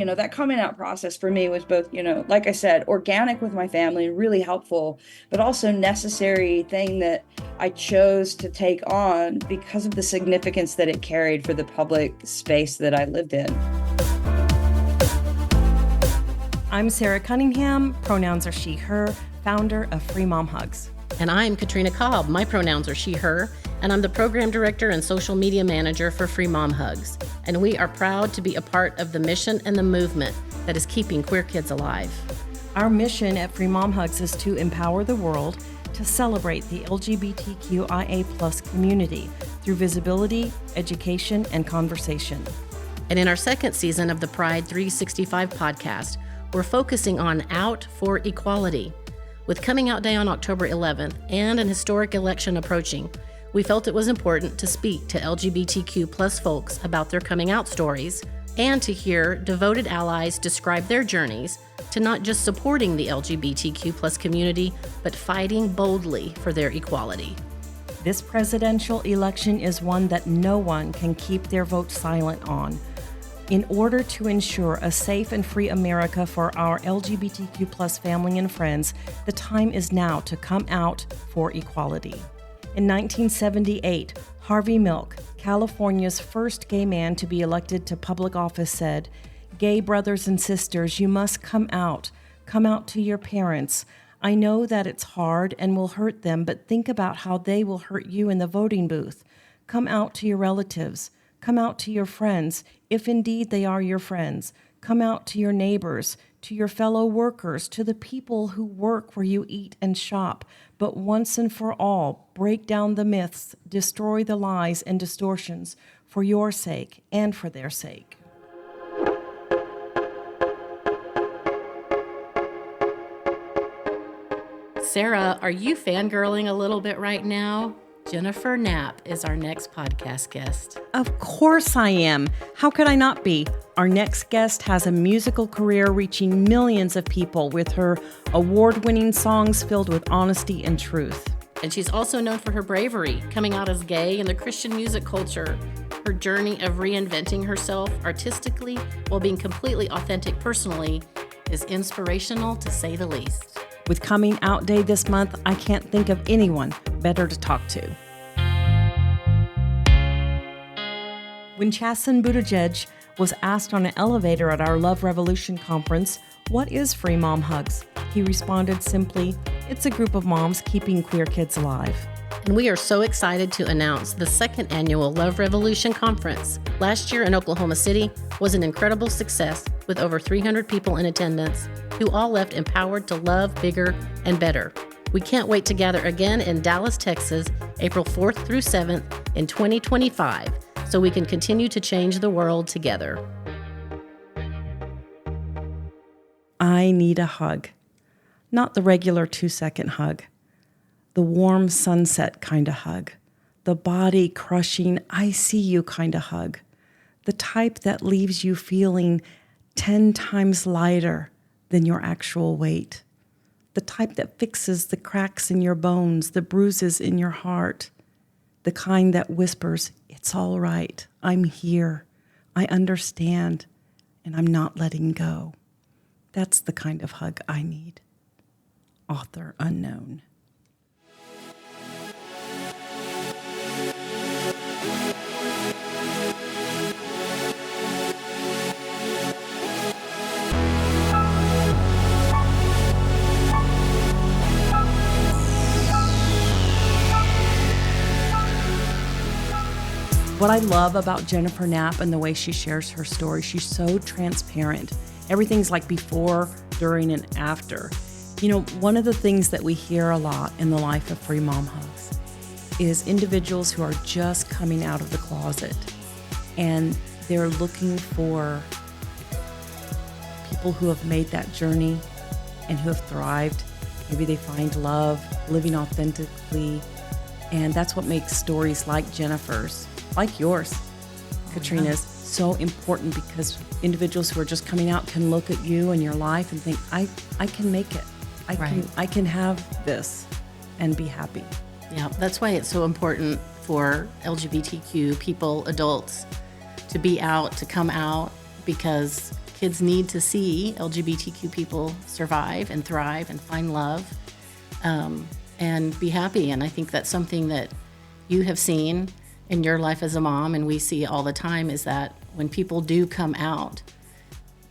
that coming out process for me was both, like I said, organic with my family, really helpful, but also necessary thing that I chose to take on because of the significance that it carried for the public space that I lived in. I'm Sarah Cunningham, pronouns are she, her, founder of Free Mom Hugs. And I'm Katrina Cobb, my pronouns are she, her, and I'm the program director and social media manager for Free Mom Hugs. And we are proud to be a part of the mission and the movement that is keeping queer kids alive. Our mission at Free Mom Hugs is to empower the world to celebrate the LGBTQIA+ community through visibility, education, and conversation. And in our second season of the Pride 365 podcast, we're focusing on Out for Equality. With Coming Out Day on October 11th and an historic election approaching, we felt it was important to speak to LGBTQ+ folks about their coming out stories and to hear devoted allies describe their journeys to not just supporting the LGBTQ+ community, but fighting boldly for their equality. This presidential election is one that no one can keep their vote silent on. In order to ensure a safe and free America for our LGBTQ+ family and friends, the time is now to come out for equality. In 1978, Harvey Milk, California's first gay man to be elected to public office, said, "Gay brothers and sisters, you must come out. Come out to your parents. I know that it's hard and will hurt them, but think about how they will hurt you in the voting booth. Come out to your relatives. Come out to your friends, if indeed they are your friends. Come out to your neighbors, to your fellow workers, to the people who work where you eat and shop. But once and for all, break down the myths, destroy the lies and distortions for your sake and for their sake." Sarah, are you fangirling a little bit right now? Jennifer Knapp is our next podcast guest. Of course I am. How could I not be? Our next guest has a musical career reaching millions of people with her award-winning songs filled with honesty and truth. And she's also known for her bravery, coming out as gay in the Christian music culture. Her journey of reinventing herself artistically while being completely authentic personally is inspirational, to say the least. With Coming Out Day this month, I can't think of anyone better to talk to. When Chasten Buttigieg was asked on an elevator at our Love Revolution conference, "What is Free Mom Hugs?" he responded simply, "It's a group of moms keeping queer kids alive." And we are so excited to announce the second annual Love Revolution Conference. Last year in Oklahoma City was an incredible success with over 300 people in attendance who all left empowered to love bigger and better. We can't wait to gather again in Dallas, Texas, April 4th through 7th in 2025, so we can continue to change the world together. I need a hug. Not the regular 2-second hug. The warm sunset kind of hug. The body crushing, I see you kind of hug. The type that leaves you feeling 10 times lighter than your actual weight. The type that fixes the cracks in your bones, the bruises in your heart. The kind that whispers, "It's all right, I'm here, I understand, and I'm not letting go." That's the kind of hug I need. Author unknown. What I love about Jennifer Knapp and the way she shares her story, she's so transparent. Everything's like before, during, and after. You know, one of the things that we hear a lot in the life of Free Mom Hugs is individuals who are just coming out of the closet and they're looking for people who have made that journey and who have thrived. Maybe they find love, living authentically, and that's what makes stories like Jennifer's, like yours, Katrina's, so important, because individuals who are just coming out can look at you and your life and think, I can make it. I can have this and be happy. Yeah, that's why it's so important for LGBTQ people, adults, to be out, to come out, because Kids need to see LGBTQ people survive and thrive and find love, and be happy. And I think that's something that you have seen in your life as a mom, and we see all the time, is that when people do come out,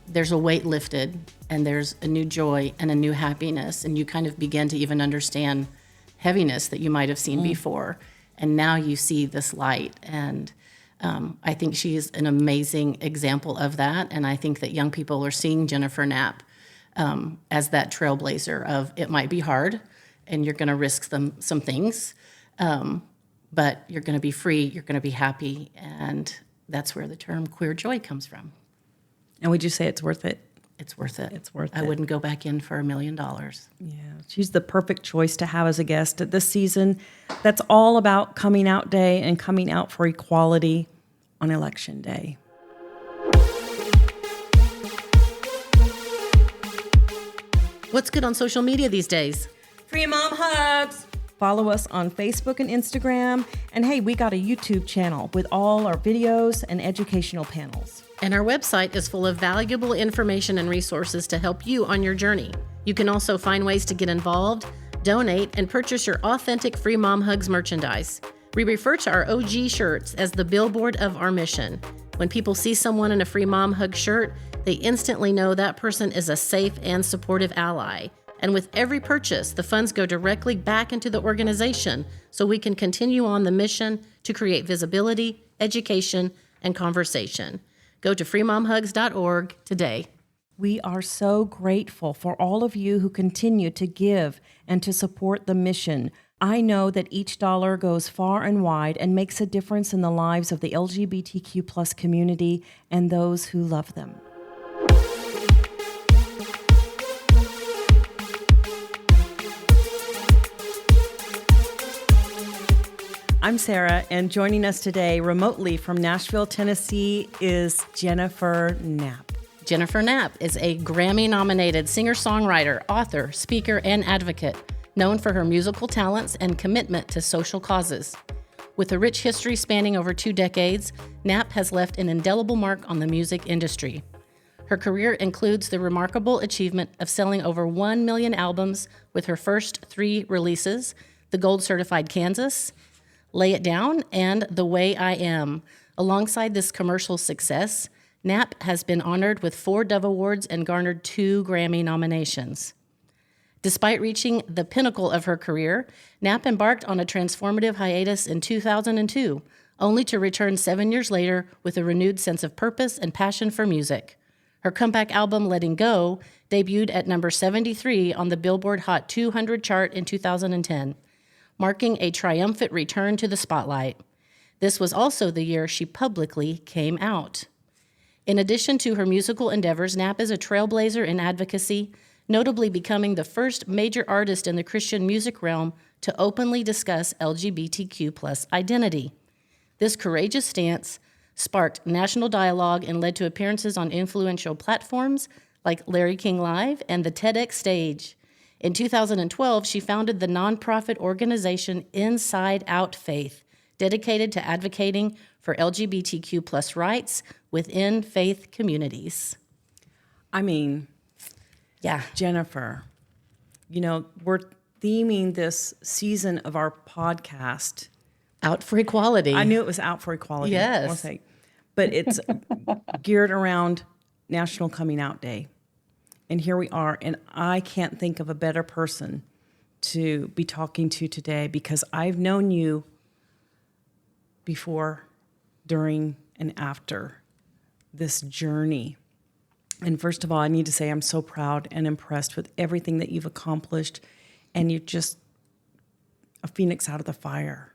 there's a weight lifted and there's a new joy and a new happiness, and you kind of begin to even understand heaviness that you might have seen before. And now you see this light. And I think she is an amazing example of that. And I think that young people are seeing Jennifer Knapp as that trailblazer of, it might be hard and you're going to risk some things, but you're going to be free, you're going to be happy. And that's where the term queer joy comes from. And would you say it's worth it? It's worth it. It's worth it. I wouldn't go back in for $1 million. Yeah, she's the perfect choice to have as a guest at this season. That's all about Coming Out Day and coming out for equality on Election Day. What's good on social media these days? Free mom hugs. Follow us on Facebook and Instagram. And hey, we got a YouTube channel with all our videos and educational panels. And our website is full of valuable information and resources to help you on your journey. You can also find ways to get involved, donate, and purchase your authentic Free Mom Hugs merchandise. We refer to our OG shirts as the billboard of our mission. When people see someone in a Free Mom Hug shirt, they instantly know that person is a safe and supportive ally. And with every purchase, the funds go directly back into the organization so we can continue on the mission to create visibility, education, and conversation. Go to freemomhugs.org today. We are so grateful for all of you who continue to give and to support the mission. I know that each dollar goes far and wide and makes a difference in the lives of the LGBTQ plus community and those who love them. I'm Sarah, and joining us today remotely from Nashville, Tennessee is Jennifer Knapp. Jennifer Knapp is a Grammy-nominated singer-songwriter, author, speaker, and advocate, known for her musical talents and commitment to social causes. With a rich history spanning over 2 decades, Knapp has left an indelible mark on the music industry. Her career includes the remarkable achievement of selling over 1 million albums with her first 3 releases, the gold-certified Kansas, Lay It Down, and The Way I Am. Alongside this commercial success, Knapp has been honored with 4 Dove Awards and garnered 2 Grammy nominations. Despite reaching the pinnacle of her career, Knapp embarked on a transformative hiatus in 2002, only to return 7 years later with a renewed sense of purpose and passion for music. Her comeback album, Letting Go, debuted at number 73 on the Billboard Hot 200 chart in 2010. Marking a triumphant return to the spotlight. This was also the year she publicly came out. In addition to her musical endeavors, Knapp is a trailblazer in advocacy, notably becoming the first major artist in the Christian music realm to openly discuss LGBTQ+ identity. This courageous stance sparked national dialogue and led to appearances on influential platforms like Larry King Live and the TEDx stage. In 2012, she founded the nonprofit organization Inside Out Faith, dedicated to advocating for LGBTQ+ rights within faith communities. I mean, Yeah. Jennifer, we're theming this season of our podcast. Out for equality. I knew it was out for equality. Yes. I wanna say, but it's geared around National Coming Out Day. And here we are, and I can't think of a better person to be talking to today because I've known you before, during, and after this journey. And first of all, I need to say I'm so proud and impressed with everything that you've accomplished, and you're just a phoenix out of the fire.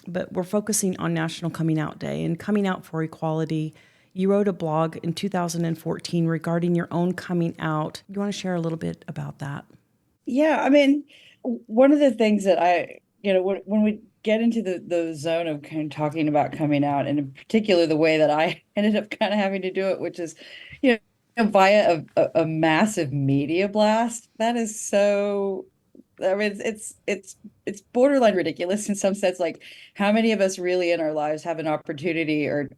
But we're focusing on National Coming Out Day and coming out for equality. You wrote a blog in 2014 regarding your own coming out. You want to share a little bit about that? Yeah, I mean, one of the things that when we get into the zone of kind of talking about coming out, and in particular the way that I ended up kind of having to do it, which is, via a massive media blast, that is so I mean, it's borderline ridiculous in some sense. Like, how many of us really in our lives have an opportunity or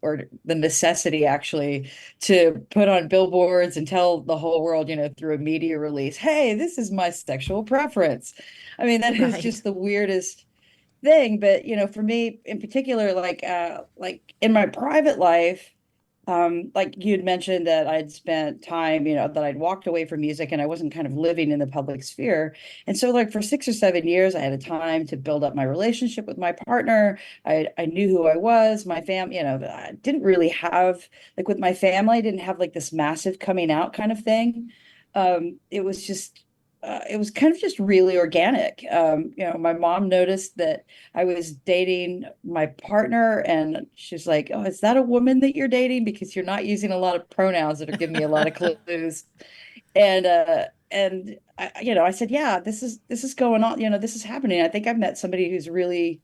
the necessity actually to put on billboards and tell the whole world, through a media release, hey, this is my sexual preference. I mean, that is Right. just the weirdest thing. But for me in particular, like in my private life, like you had mentioned that I'd spent time, that I'd walked away from music and I wasn't kind of living in the public sphere. And so like for 6 or 7 years, I had a time to build up my relationship with my partner. I knew who I was, my fam, I didn't really have, like with my family, I didn't have like this massive coming out kind of thing. It was just it was kind of just really organic. My mom noticed that I was dating my partner, and she's like, "Oh, is that a woman that you're dating? Because you're not using a lot of pronouns that are giving me a lot of clues." And I said, "Yeah, this is going on. This is happening. I think I've met somebody who's really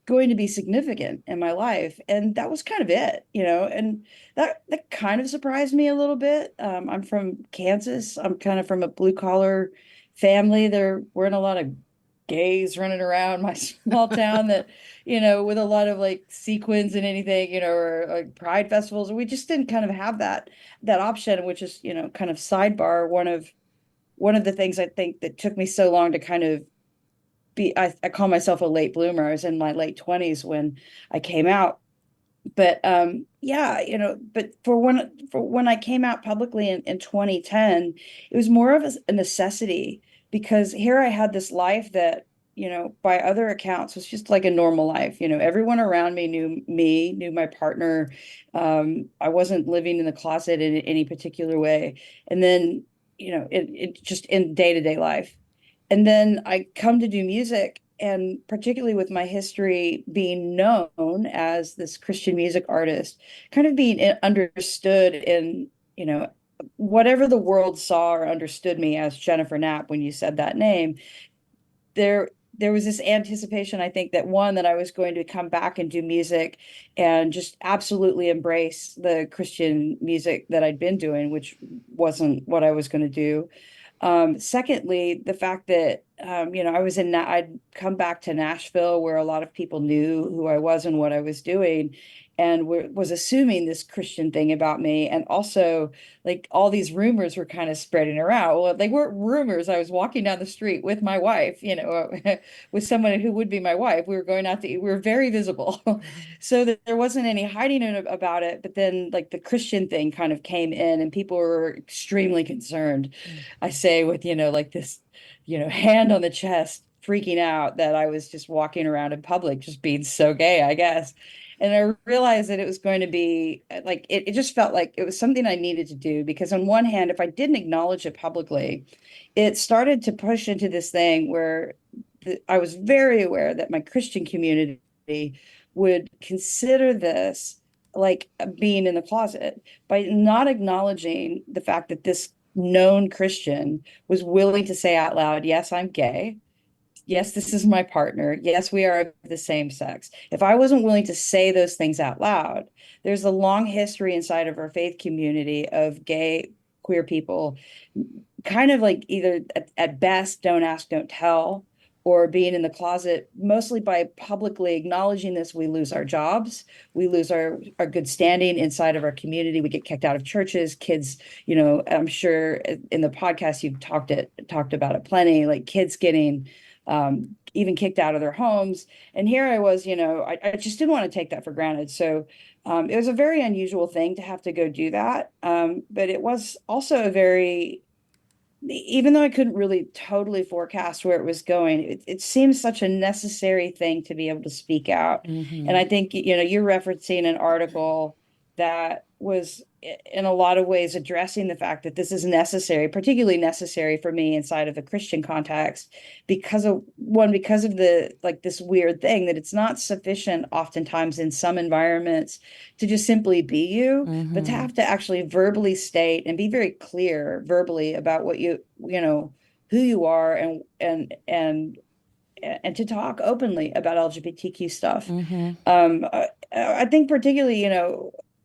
going to be significant in my life." And that was kind of it, and that kind of surprised me a little bit. I'm from Kansas. I'm kind of from a blue collar family. There weren't a lot of gays running around my small town that, with a lot of like sequins and anything, or like pride festivals. We just didn't kind of have that option, which is, kind of sidebar. One of the things I think that took me so long to kind of I call myself a late bloomer. I was in my late 20s when I came out. But yeah, but for when I came out publicly in 2010, it was more of a necessity, because here I had this life that, by other accounts was just like a normal life. Everyone around me, knew my partner. I wasn't living in the closet in any particular way. And then, it just in day-to-day life. And then I come to do music, and particularly with my history being known as this Christian music artist, kind of being understood in, whatever the world saw or understood me as Jennifer Knapp when you said that name, there was this anticipation, I think, that one, that I was going to come back and do music and just absolutely embrace the Christian music that I'd been doing, which wasn't what I was going to do. Secondly, the fact that I'd come back to Nashville, where a lot of people knew who I was and what I was doing, and was assuming this Christian thing about me. And also, like, all these rumors were kind of spreading around. Well, they weren't rumors. I was walking down the street with my wife, with someone who would be my wife. We were going out to eat. We were very visible. So that there wasn't any hiding about it. But then, like, the Christian thing kind of came in, and people were extremely concerned. I say with, like this, hand on the chest, freaking out that I was just walking around in public, just being so gay, I guess. And I realized that it was going to be like, it just felt like it was something I needed to do, because on one hand, if I didn't acknowledge it publicly, it started to push into this thing where I was very aware that my Christian community would consider this like being in the closet, by not acknowledging the fact that this known Christian was willing to say out loud, yes, I'm gay. Yes, this is my partner. Yes, we are of the same sex. If I wasn't willing to say those things out loud, there's a long history inside of our faith community of gay, queer people kind of like either at best, don't ask, don't tell, or being in the closet. Mostly by publicly acknowledging this, we lose our jobs, we lose our good standing inside of our community, we get kicked out of churches. Kids, I'm sure in the podcast you've talked about it plenty, like kids getting even kicked out of their homes. And here I was, I just didn't want to take that for granted. So it was a very unusual thing to have to go do that. But it was also a very, even though I couldn't really totally forecast where it was going, it seems such a necessary thing to be able to speak out. And I think, you're referencing an article that was in a lot of ways addressing the fact that this is necessary, particularly necessary for me inside of a Christian context, because of the, like, this weird thing that it's not sufficient oftentimes in some environments to just simply be you, but to have to actually verbally state and be very clear verbally about what who you are, and to talk openly about LGBTQ stuff. I think particularly,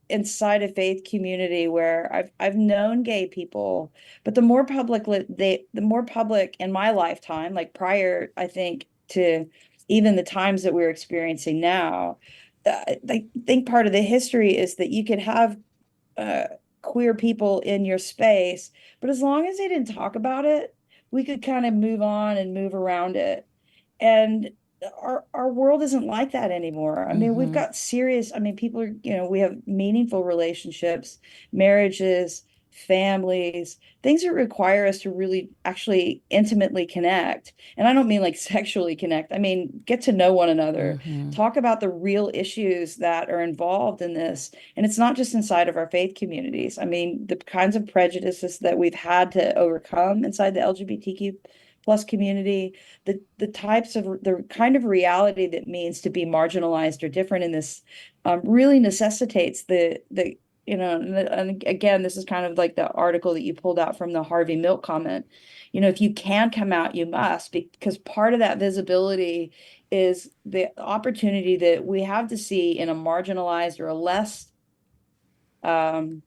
inside a faith community where I've known gay people, but the more public in my lifetime, like prior, I think, to even the times that we're experiencing now, I think part of the history is that you could have uh, queer people in your space, but as long as they didn't talk about it, we could kind of move on and move around it. And our world isn't like that anymore. I mean, we've got serious, I mean, people are, we have meaningful relationships, marriages, families, things that require us to really actually intimately connect. And I don't mean like sexually connect. I mean, get to know one another, talk about the real issues that are involved in this. And it's not just inside of our faith communities. I mean, the kinds of prejudices that we've had to overcome inside the LGBTQ plus community, the kind of reality that means to be marginalized or different in this, really necessitates and again, this is kind of like the article that you pulled out from the Harvey Milk comment. If you can come out, you must, because part of that visibility is the opportunity that we have to see in a marginalized or a less um,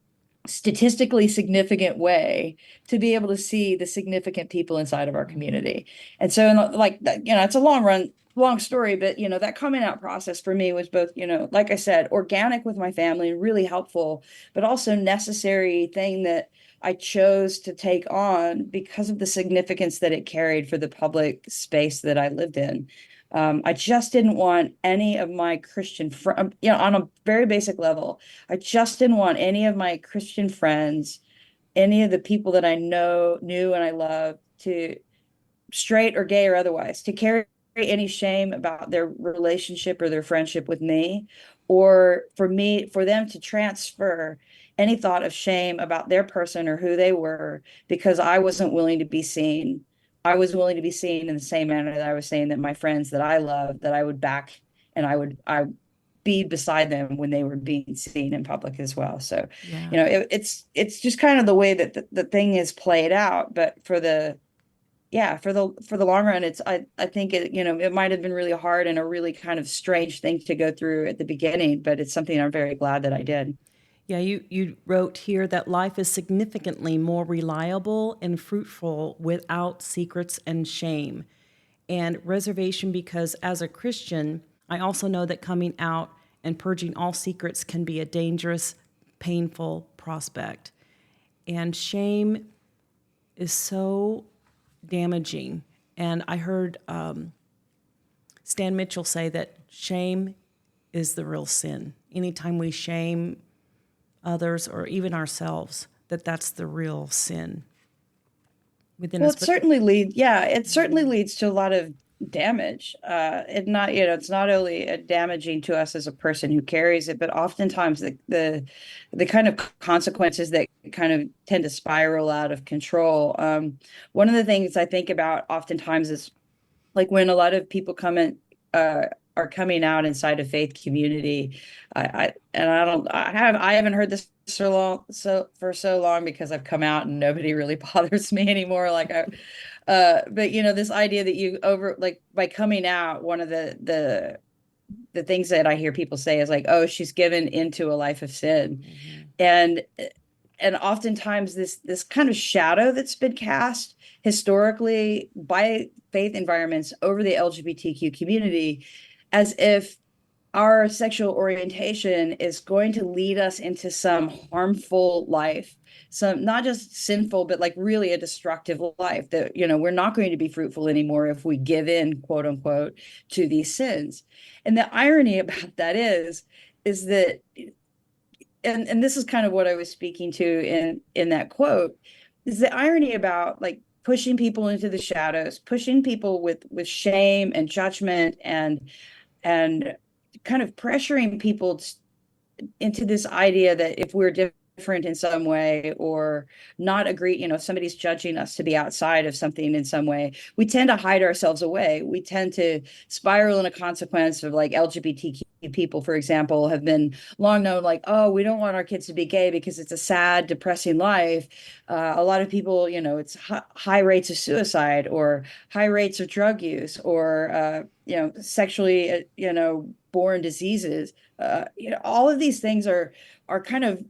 statistically significant way to be able to see the significant people inside of our community. And so, like, it's a long story, but, that coming out process for me was both, like I said, organic with my family, really helpful, but also necessary thing that I chose to take on because of the significance that it carried for the public space that I lived in. I just didn't want any of my Christian friends, on a very basic level, I just didn't want any of my Christian friends, any of the people that I knew and I love, to, straight or gay or otherwise, to carry any shame about their relationship or their friendship with me, or for them to transfer any thought of shame about their person or who they were because I wasn't willing to be seen. I was willing to be seen in the same manner that I was saying that my friends that I love, that I would back, and I be beside them when they were being seen in public as well. So, Yeah. It's just kind of the way that the thing is played out. But for the long run, I think it might have been really hard and a really kind of strange thing to go through at the beginning, but it's something I'm very glad that I did. Yeah, you wrote here that life is significantly more reliable and fruitful without secrets and shame and reservation, because as a Christian, I also know that coming out and purging all secrets can be a dangerous, painful prospect. And shame is so damaging. And I heard Stan Mitchell say that shame is the real sin. Anytime we shame others or even ourselves, that's the real sin within Well, us. it certainly leads to a lot of damage. It's not only damaging to us as a person who carries it, but oftentimes the kind of consequences that kind of tend to spiral out of control. One of the things I think about oftentimes is like when a lot of people uh, are coming out inside a faith community. I haven't heard this for so long because I've come out and nobody really bothers me anymore. But this idea that you over like by coming out, one of the things that I hear people say is like, oh, she's given into a life of sin. And oftentimes this kind of shadow that's been cast historically by faith environments over the LGBTQ community, as if our sexual orientation is going to lead us into some harmful life, some not just sinful, but like really a destructive life, that we're not going to be fruitful anymore if we give in, quote unquote, to these sins. And the irony about that is that, and this is kind of what I was speaking to in that quote, is the irony about like pushing people into the shadows, pushing people with shame and judgment and kind of pressuring people into this idea that if we're different in some way or not agree, if somebody's judging us to be outside of something in some way, we tend to hide ourselves away. We tend to spiral in a consequence of like LGBTQ people, for example, have been long known like, oh, we don't want our kids to be gay because it's a sad, depressing life. A lot of people, it's high rates of suicide or high rates of drug use or, sexually, borne diseases. All of these things are kind of,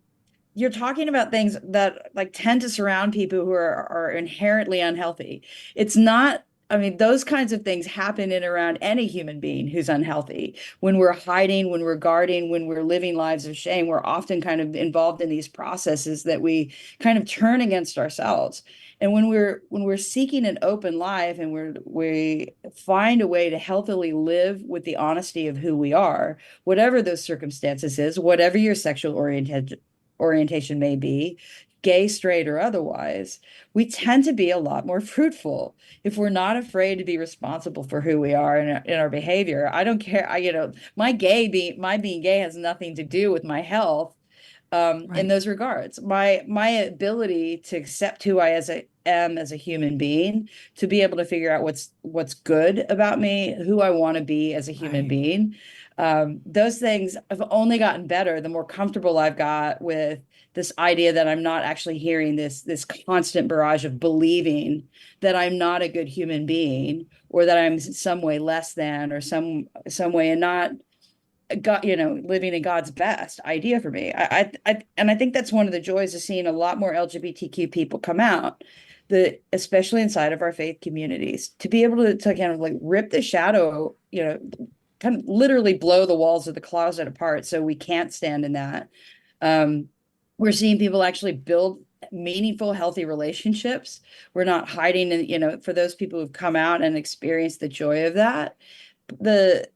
you're talking about things that like tend to surround people who are inherently unhealthy. It's not, I mean, those kinds of things happen in around any human being who's unhealthy. When we're hiding, when we're guarding, when we're living lives of shame, we're often kind of involved in these processes that we kind of turn against ourselves. And when we're seeking an open life and we find a way to healthily live with the honesty of who we are, whatever those circumstances is, whatever your sexual orientation may be, gay, straight, or otherwise, we tend to be a lot more fruitful if we're not afraid to be responsible for who we are in our behavior. I don't care. My being gay has nothing to do with my health. In those regards, my ability to accept who I am as a human being, to be able to figure out what's good about me, who I want to be as a human being, those things have only gotten better the more comfortable I've got with this idea that I'm not actually hearing this constant barrage of believing that I'm not a good human being, or that I'm some way less than, or some way and not God, living in God's best idea for me. And I think that's one of the joys of seeing a lot more LGBTQ people come out, especially inside of our faith communities, to be able to kind of like rip the shadow, kind of literally blow the walls of the closet apart so we can't stand in that. We're seeing people actually build meaningful, healthy relationships. We're not hiding, and for those people who've come out and experienced the joy of that, the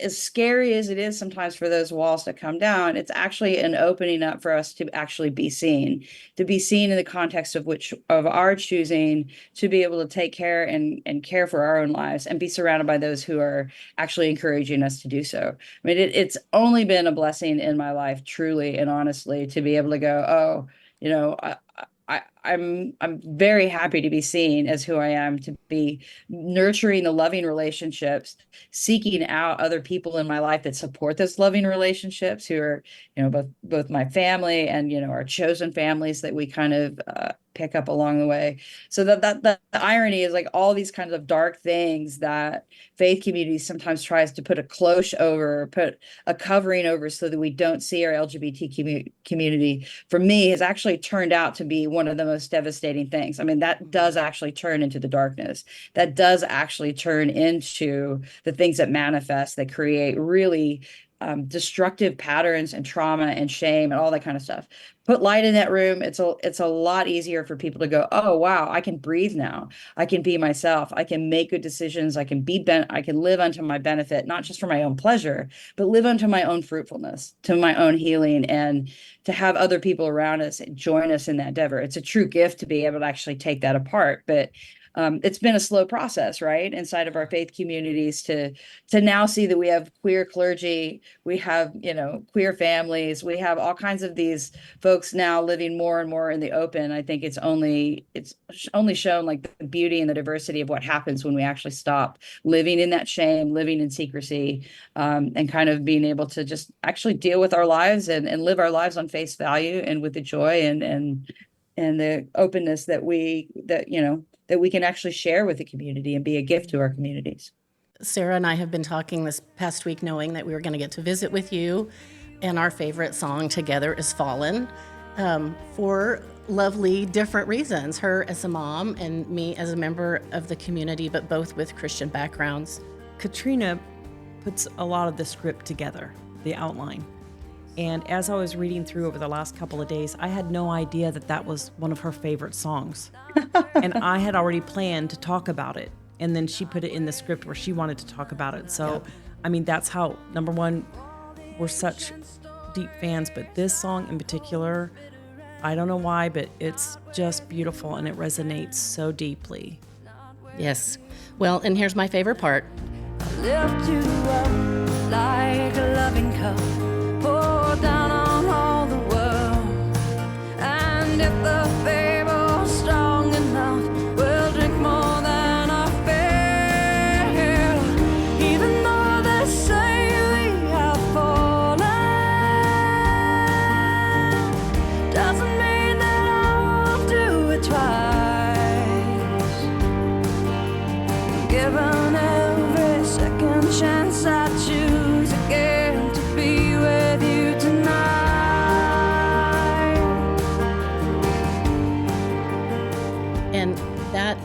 as scary as it is sometimes for those walls to come down, it's actually an opening up for us to actually be seen in the context of our choosing to be able to take care and care for our own lives and be surrounded by those who are actually encouraging us to do so. I mean, it's only been a blessing in my life, truly and honestly, to be able to go, I'm very happy to be seen as who I am, to be nurturing the loving relationships, seeking out other people in my life that support those loving relationships, who are, both my family and, our chosen families that we kind of pick up along the way. So that the irony is, like, all these kinds of dark things that faith communities sometimes tries to put a cloche over, put a covering over, so that we don't see our LGBT community, for me, has actually turned out to be one of the most devastating things. I mean, that does actually turn into the darkness. That does actually turn into the things that manifest, that create really destructive patterns and trauma and shame and all that kind of stuff. Put light in that room. It's a lot easier for people to go, oh, wow, I can breathe now. I can be myself. I can make good decisions. I can live unto my benefit, not just for my own pleasure, but live unto my own fruitfulness, to my own healing, and to have other people around us join us in that endeavor. It's a true gift to be able to actually take that apart. But it's been a slow process, right, inside of our faith communities to now see that we have queer clergy, we have, queer families, we have all kinds of these folks now living more and more in the open. I think it's only shown, like, the beauty and the diversity of what happens when we actually stop living in that shame, living in secrecy, and kind of being able to just actually deal with our lives and live our lives on face value, and with the joy and the openness that we can actually share with the community and be a gift to our communities. Sarah and I have been talking this past week, knowing that we were going to get to visit with you, and our favorite song together is Fallen, for lovely different reasons. Her as a mom and me as a member of the community, but both with Christian backgrounds. Katrina puts a lot of the script together, the outline. And as I was reading through over the last couple of days, I had no idea that was one of her favorite songs. And I had already planned to talk about it. And then she put it in the script where she wanted to talk about it. So, yep. I mean, that's how, number one, we're such deep fans. But this song in particular, I don't know why, but it's just beautiful and it resonates so deeply. Yes. Well, and here's my favorite part. I lift you up like a loving cup. Pour down on all the world, and if the fable's strong enough, we'll drink more than our fill. Even though they say we have fallen, doesn't mean that I won't do it twice. Given every second chance I choose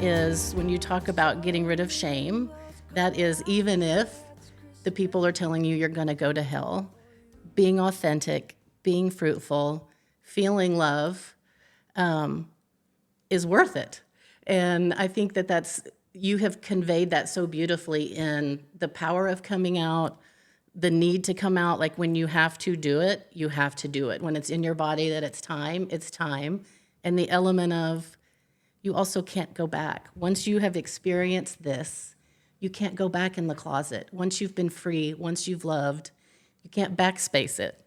is when you talk about getting rid of shame, that is, even if the people are telling you you're going to go to hell, being authentic, being fruitful, feeling love, is worth it. And I think that you have conveyed that so beautifully in the power of coming out, the need to come out. Like when you have to do it, you have to do it. When it's in your body that it's time, it's time. And the element of you also can't go back. Once you have experienced this, you can't go back in the closet. Once you've been free, once you've loved, you can't backspace it.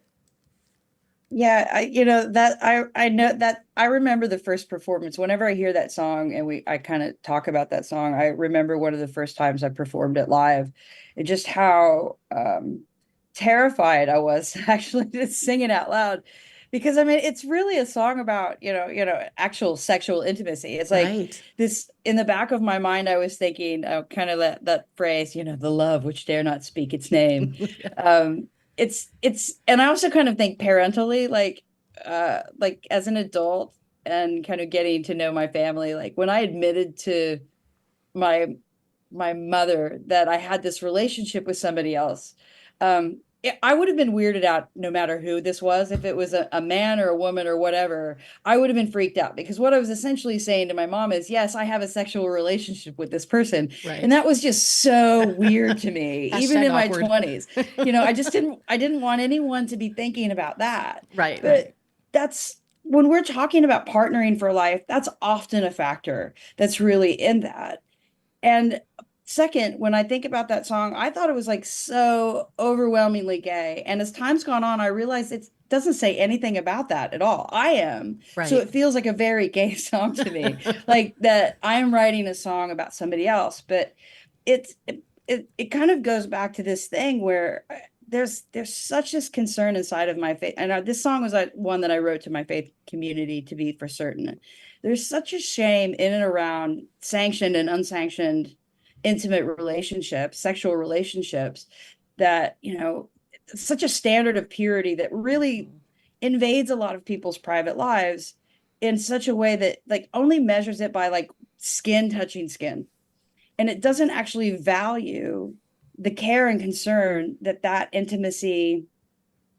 Yeah, I know that I remember the first performance. Whenever I hear that song and I kind of talk about that song, I remember one of the first times I performed it live and just how terrified I was actually to sing it out loud. Because I mean, it's really a song about, actual sexual intimacy. It's like Right. this in the back of my mind, I was thinking kind of that phrase, the love which dare not speak its name. And I also kind of think parentally, like as an adult and kind of getting to know my family, like when I admitted to my mother that I had this relationship with somebody else, I would have been weirded out no matter who this was. If it was a man or a woman or whatever, I would have been freaked out because what I was essentially saying to my mom is, yes, I have a sexual relationship with this person. Right. And that was just so weird to me, even in awkward. my 20s. I didn't want anyone to be thinking about that. Right. But that's when we're talking about partnering for life, that's often a factor that's really in that. And second, when I think about that song, I thought it was like so overwhelmingly gay. And as time's gone on, I realized it doesn't say anything about that at all. I am. Right. So it feels like a very gay song to me, like that I'm writing a song about somebody else. But it kind of goes back to this thing where there's such this concern inside of my faith. And this song was one that I wrote to my faith community, to be for certain. There's such a shame in and around sanctioned and unsanctioned intimate relationships, sexual relationships, that, such a standard of purity that really invades a lot of people's private lives in such a way that like only measures it by like skin touching skin. And it doesn't actually value the care and concern that intimacy,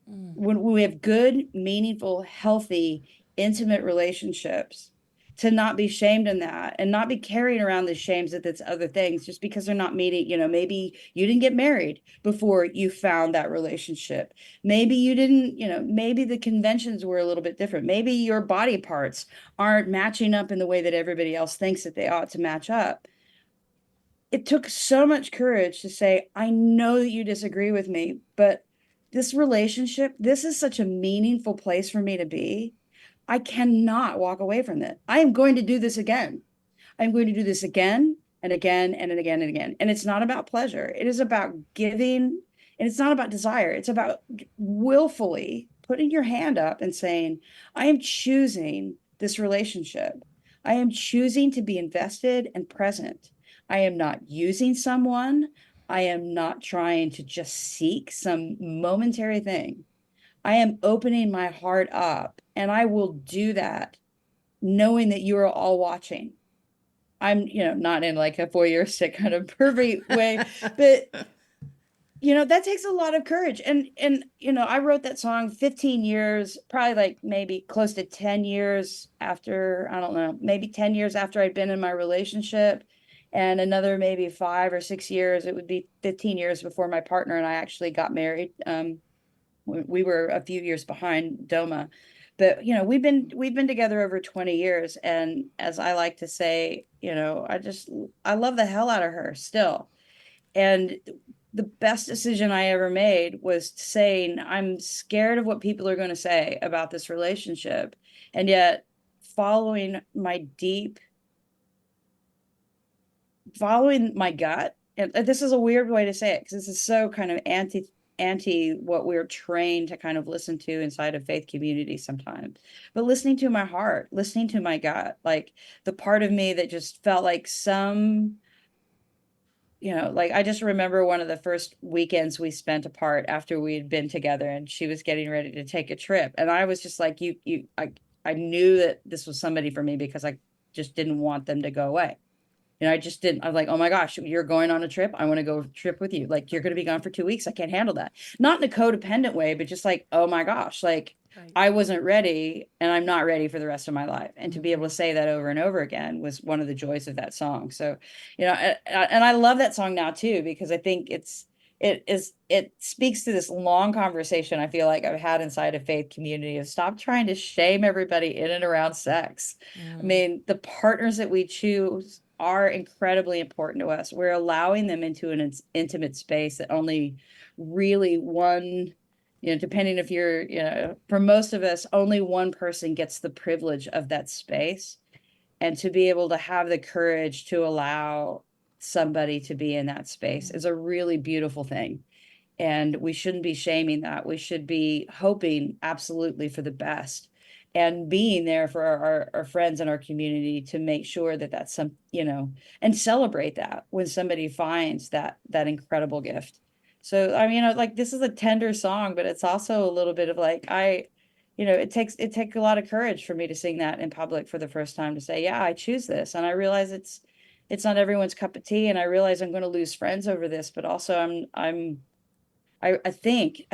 when we have good, meaningful, healthy, intimate relationships, to not be shamed in that and not be carrying around the shames that it's other things just because they're not meeting. Maybe you didn't get married before you found that relationship. Maybe you didn't, maybe the conventions were a little bit different. Maybe your body parts aren't matching up in the way that everybody else thinks that they ought to match up. It took so much courage to say, I know that you disagree with me, but this relationship, this is such a meaningful place for me to be. I cannot walk away from it. I am going to do this again. I'm going to do this again and again and again and again. And it's not about pleasure. It is about giving, and it's not about desire. It's about willfully putting your hand up and saying, I am choosing this relationship. I am choosing to be invested and present. I am not using someone. I am not trying to just seek some momentary thing. I am opening my heart up, and I will do that knowing that you are all watching. I'm, not in like a voyeuristic kind of pervy way, but that takes a lot of courage. And I wrote that song 15 years, probably like maybe close to 10 years after, I don't know, maybe 10 years after I'd been in my relationship, and another maybe 5 or 6 years. It would be 15 years before my partner and I actually got married. We were a few years behind Doma, but we've been together over 20 years. And as I like to say, I love the hell out of her still. And the best decision I ever made was saying, I'm scared of what people are going to say about this relationship. And yet following my gut. And this is a weird way to say it, because this is so kind of anti what we're trained to kind of listen to inside of faith community sometimes, but listening to my heart, listening to my gut, like the part of me that just felt like like I just remember one of the first weekends we spent apart after we had been together, and she was getting ready to take a trip, and I was just like, I knew that this was somebody for me because I just didn't want them to go away. I just didn't. I was like, oh my gosh, you're going on a trip. I want to go trip with you. Like, you're going to be gone for 2 weeks. I can't handle that. Not in a codependent way, but just like, oh my gosh, like Right. I wasn't ready and I'm not ready for the rest of my life. And to be able to say that over and over again was one of the joys of that song. So, and I love that song now too, because I think it speaks to this long conversation I feel like I've had inside a faith community of stop trying to shame everybody in and around sex. I mean, the partners that we choose are incredibly important to us. We're allowing them into an intimate space that only really one, depending if you're, for most of us, only one person gets the privilege of that space. And to be able to have the courage to allow somebody to be in that space is a really beautiful thing. And we shouldn't be shaming that. We should be hoping absolutely for the best and being there for our friends in our community to make sure that that's some, and celebrate that when somebody finds that incredible gift. So, I mean, like this is a tender song, but it's also a little bit of like, it takes a lot of courage for me to sing that in public for the first time, to say, yeah, I choose this. And I realize it's not everyone's cup of tea. And I realize I'm going to lose friends over this, but also I think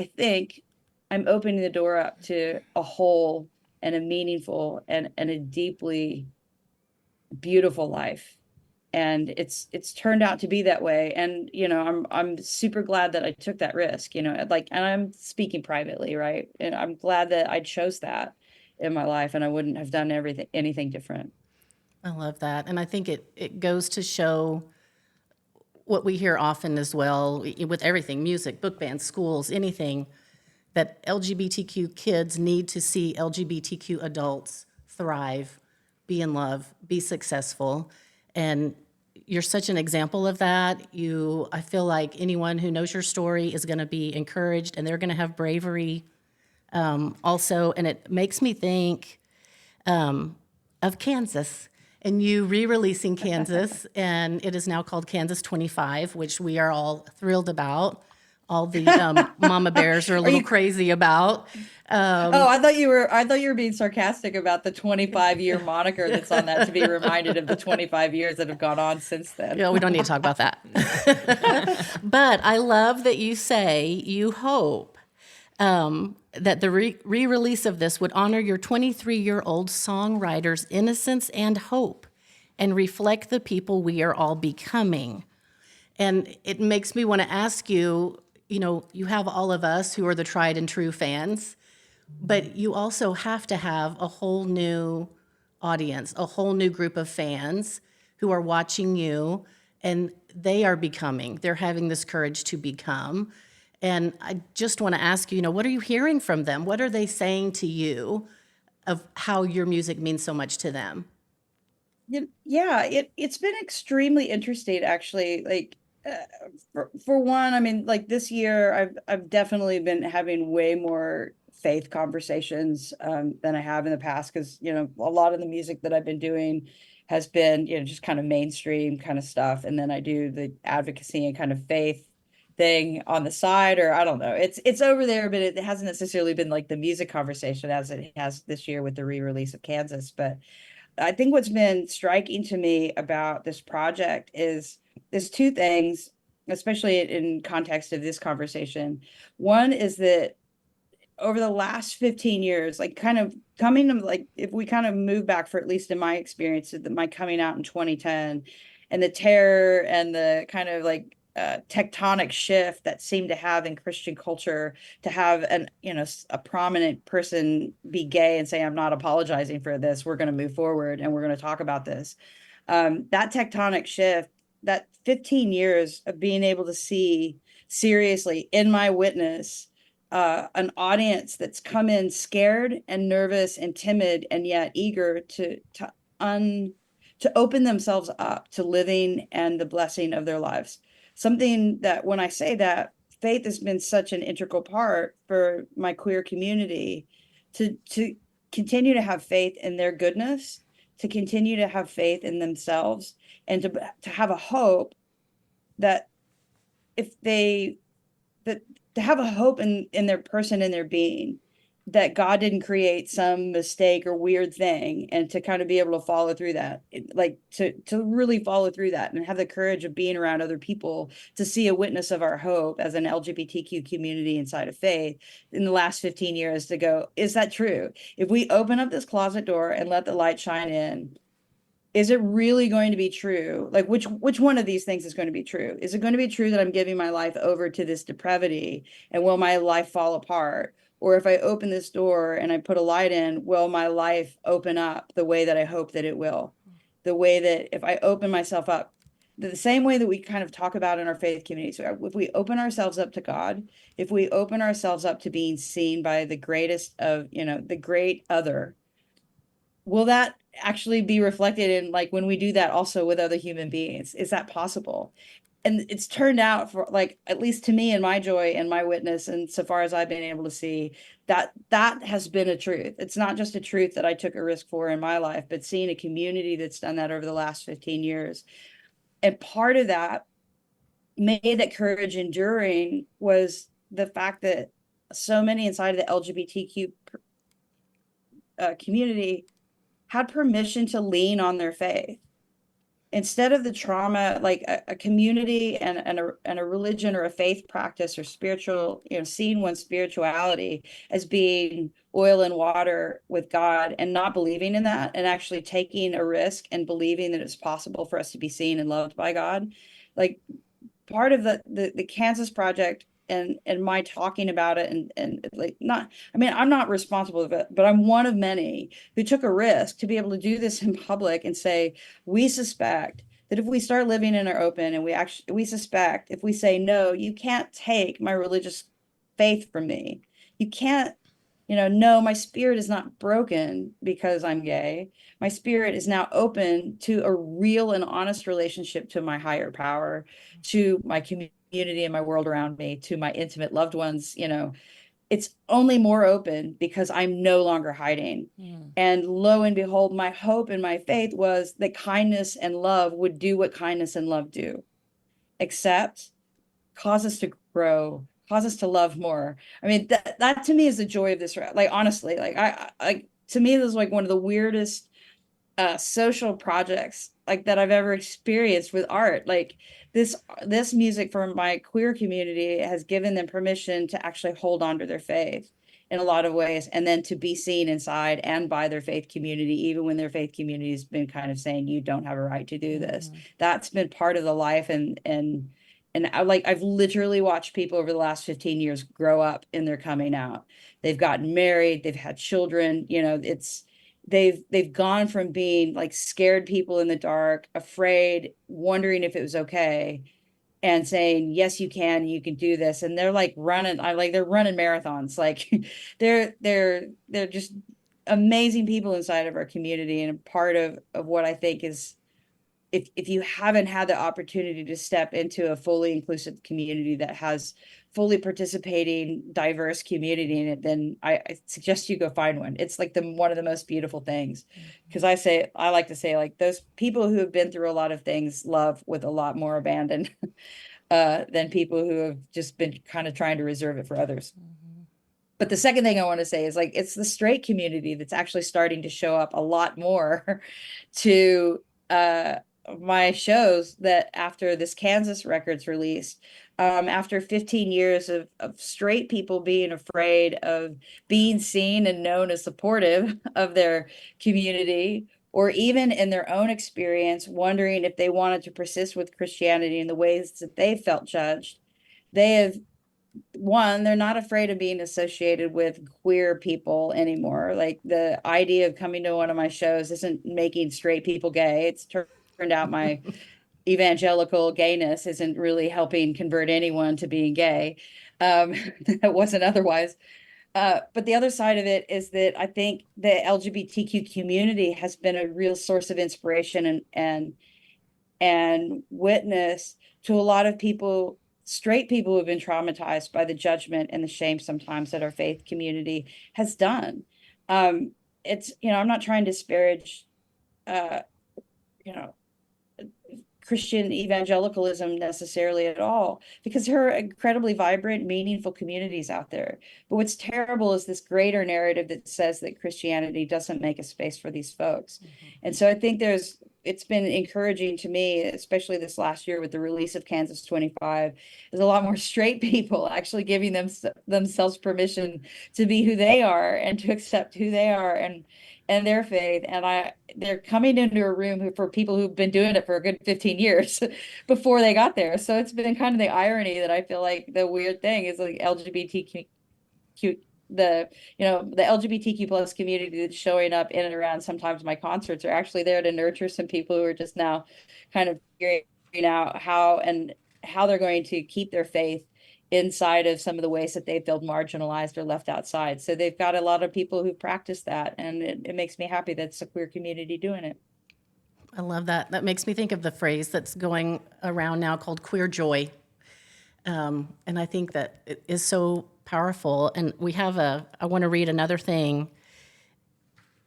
I'm opening the door up to a whole and a meaningful and a deeply beautiful life. And it's turned out to be that way. And, I'm super glad that I took that risk, like, and I'm speaking privately, right? And I'm glad that I chose that in my life and I wouldn't have done anything different. I love that. And I think it goes to show what we hear often as well with everything, music, book bands, schools, anything, that LGBTQ kids need to see LGBTQ adults thrive, be in love, be successful. And you're such an example of that. I feel like anyone who knows your story is going to be encouraged, and they're going to have bravery also. And it makes me think of Kansas, and you re-releasing Kansas, and it is now called Kansas 25, which we are all thrilled about. All the mama bears are a little crazy about. I thought you were being sarcastic about the 25-year moniker that's on that, to be reminded of the 25 years that have gone on since then. Yeah, we don't need to talk about that. But I love that you say you hope that the re-release of this would honor your 23-year-old songwriter's innocence and hope and reflect the people we are all becoming. And it makes me want to ask you, you have all of us who are the tried and true fans, but you also have to have a whole new audience, a whole new group of fans who are watching you, and they're having this courage to become. And I just want to ask you, what are you hearing from them? What are they saying to you of how your music means so much to them? Yeah, it's been extremely interesting, actually. Like, for one, I mean, like this year, I've definitely been having way more faith conversations than I have in the past, because a lot of the music that I've been doing has been just kind of mainstream kind of stuff, and then I do the advocacy and kind of faith thing on the side, or I don't know, it's over there, but it hasn't necessarily been like the music conversation as it has this year with the re-release of Kansas. But I think what's been striking to me about this project is there's two things, especially in context of this conversation. One is that over the last 15 years, like kind of coming to, like, if we kind of move back, for at least in my experience, my coming out in 2010 and the terror and the kind of like tectonic shift that seemed to have in Christian culture, to have a prominent person be gay and say, I'm not apologizing for this, we're going to move forward and we're going to talk about this. That tectonic shift, that 15 years of being able to see seriously in my witness an audience that's come in scared and nervous and timid and yet eager to open themselves up to living and the blessing of their lives. Something that, when I say that, faith has been such an integral part for my queer community to continue to have faith in their goodness, to continue to have faith in themselves, and to have a hope that to have a hope in their person and their being, that God didn't create some mistake or weird thing, and to kind of be able to follow through that, like to really follow through that and have the courage of being around other people to see a witness of our hope as an LGBTQ community inside of faith in the last 15 years, to go, is that true? If we open up this closet door and let the light shine in, is it really going to be true? Like, which one of these things is going to be true? Is it going to be true that I'm giving my life over to this depravity, and will my life fall apart? Or if I open this door and I put a light in, will my life open up the way that I hope that it will? The way that if I open myself up, the same way that we kind of talk about in our faith community. So if we open ourselves up to God, if we open ourselves up to being seen by the greatest of, the great other, will that actually be reflected in, like, when we do that also with other human beings? Is that possible? And it's turned out, for, like, at least to me and my joy and my witness, and so far as I've been able to see, that that has been a truth. It's not just a truth that I took a risk for in my life, but seeing a community that's done that over the last 15 years. And part of that made that courage enduring was the fact that so many inside of the LGBTQ community had permission to lean on their faith instead of the trauma. Like a community and a religion or a faith practice or spiritual, seeing one's spirituality as being oil and water with God, and not believing in that, and actually taking a risk and believing that it's possible for us to be seen and loved by God. Like, part of the Kansas Project and my talking about it, and like, not, I mean, I'm not responsible for it, but I'm one of many who took a risk to be able to do this in public and say, we suspect that if we start living in our open, and we suspect if we say, no, you can't take my religious faith from me. You can't, no, my spirit is not broken because I'm gay. My spirit is now open to a real and honest relationship to my higher power, to my community and my world around me, to my intimate loved ones. It's only more open because I'm no longer hiding. And lo and behold, my hope and my faith was that kindness and love would do what kindness and love do, accept, cause us to grow, cause us to love more. I mean, that to me is the joy of this. Like, honestly, like, to me, this is like one of the weirdest social projects, like, that I've ever experienced with art. Like, this music for my queer community has given them permission to actually hold on to their faith in a lot of ways, and then to be seen inside and by their faith community, even when their faith community has been kind of saying, you don't have a right to do this. That's been part of the life. And I've literally watched people over the last 15 years grow up in their coming out. They've gotten married, they've had children, they've gone from being like scared people in the dark, afraid, wondering if it was okay, and saying, yes, you can do this. And they're like running, they're running marathons. Like, they're just amazing people inside of our community. And a part of what I think is, if you haven't had the opportunity to step into a fully inclusive community that has fully participating, diverse community in it, then I suggest you go find one. It's like one of the most beautiful things. Because I like to say, like, those people who have been through a lot of things love with a lot more abandon than people who have just been kind of trying to reserve it for others. But the second thing I want to say is, like, it's the straight community that's actually starting to show up a lot more to my shows, that after this Kansas record's released, after 15 years of straight people being afraid of being seen and known as supportive of their community, or even in their own experience, wondering if they wanted to persist with Christianity in the ways that they felt judged, they're not afraid of being associated with queer people anymore. Like, the idea of coming to one of my shows isn't making straight people gay. It's turned out my evangelical gayness isn't really helping convert anyone to being gay. That wasn't otherwise. But the other side of it is that I think the LGBTQ community has been a real source of inspiration and witness to a lot of people, straight people, who have been traumatized by the judgment and the shame sometimes that our faith community has done. I'm not trying to disparage, Christian evangelicalism necessarily at all, because there are incredibly vibrant, meaningful communities out there. But what's terrible is this greater narrative that says that Christianity doesn't make a space for these folks. And so I think it's been encouraging to me, especially this last year with the release of Kansas 25, there's a lot more straight people actually giving themselves permission to be who they are and to accept who they are and their faith. And they're coming into a room for people who've been doing it for a good 15 years before they got there. So it's been kind of the irony that I feel like the weird thing is like LGBTQ, the LGBTQ plus community that's showing up in and around sometimes my concerts are actually there to nurture some people who are just now kind of figuring out how they're going to keep their faith inside of some of the ways that they felt marginalized or left outside. So they've got a lot of people who practice that, and it makes me happy that it's a queer community doing it. I love that. That makes me think of the phrase that's going around now called queer joy. And I think that it is so powerful. And I want to read another thing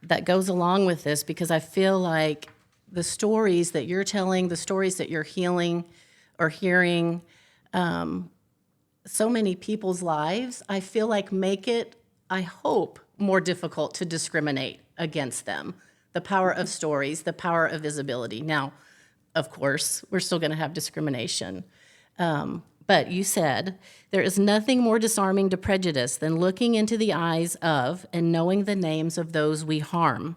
that goes along with this, because I feel like the stories that you're telling, the stories that you're healing or hearing, so many people's lives, I feel like make it, I hope, more difficult to discriminate against them. The power of stories, the power of visibility. Now, of course, we're still going to have discrimination. But you said, there is nothing more disarming to prejudice than looking into the eyes of and knowing the names of those we harm.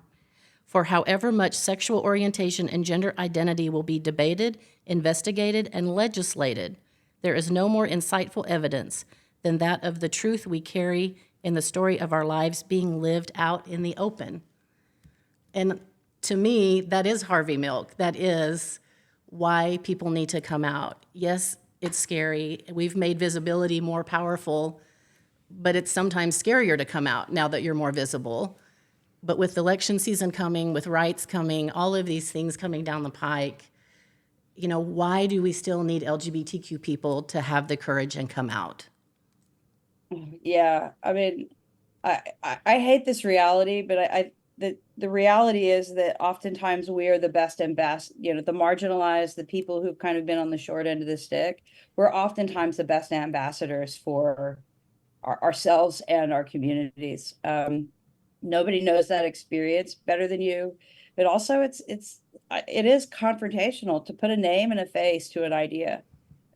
For however much sexual orientation and gender identity will be debated, investigated, and legislated, there is no more insightful evidence than that of the truth we carry in the story of our lives being lived out in the open. And to me, that is Harvey Milk. That is why people need to come out. Yes, it's scary. We've made visibility more powerful, but it's sometimes scarier to come out now that you're more visible. But with election season coming, with rights coming, all of these things coming down the pike, why do we still need LGBTQ people to have the courage and come out? Yeah, I mean, I hate this reality, but the reality is that oftentimes we are the best ambassadors, the marginalized, the people who've kind of been on the short end of the stick. We're oftentimes the best ambassadors for ourselves and our communities. Nobody knows that experience better than you, but also it is confrontational to put a name and a face to an idea.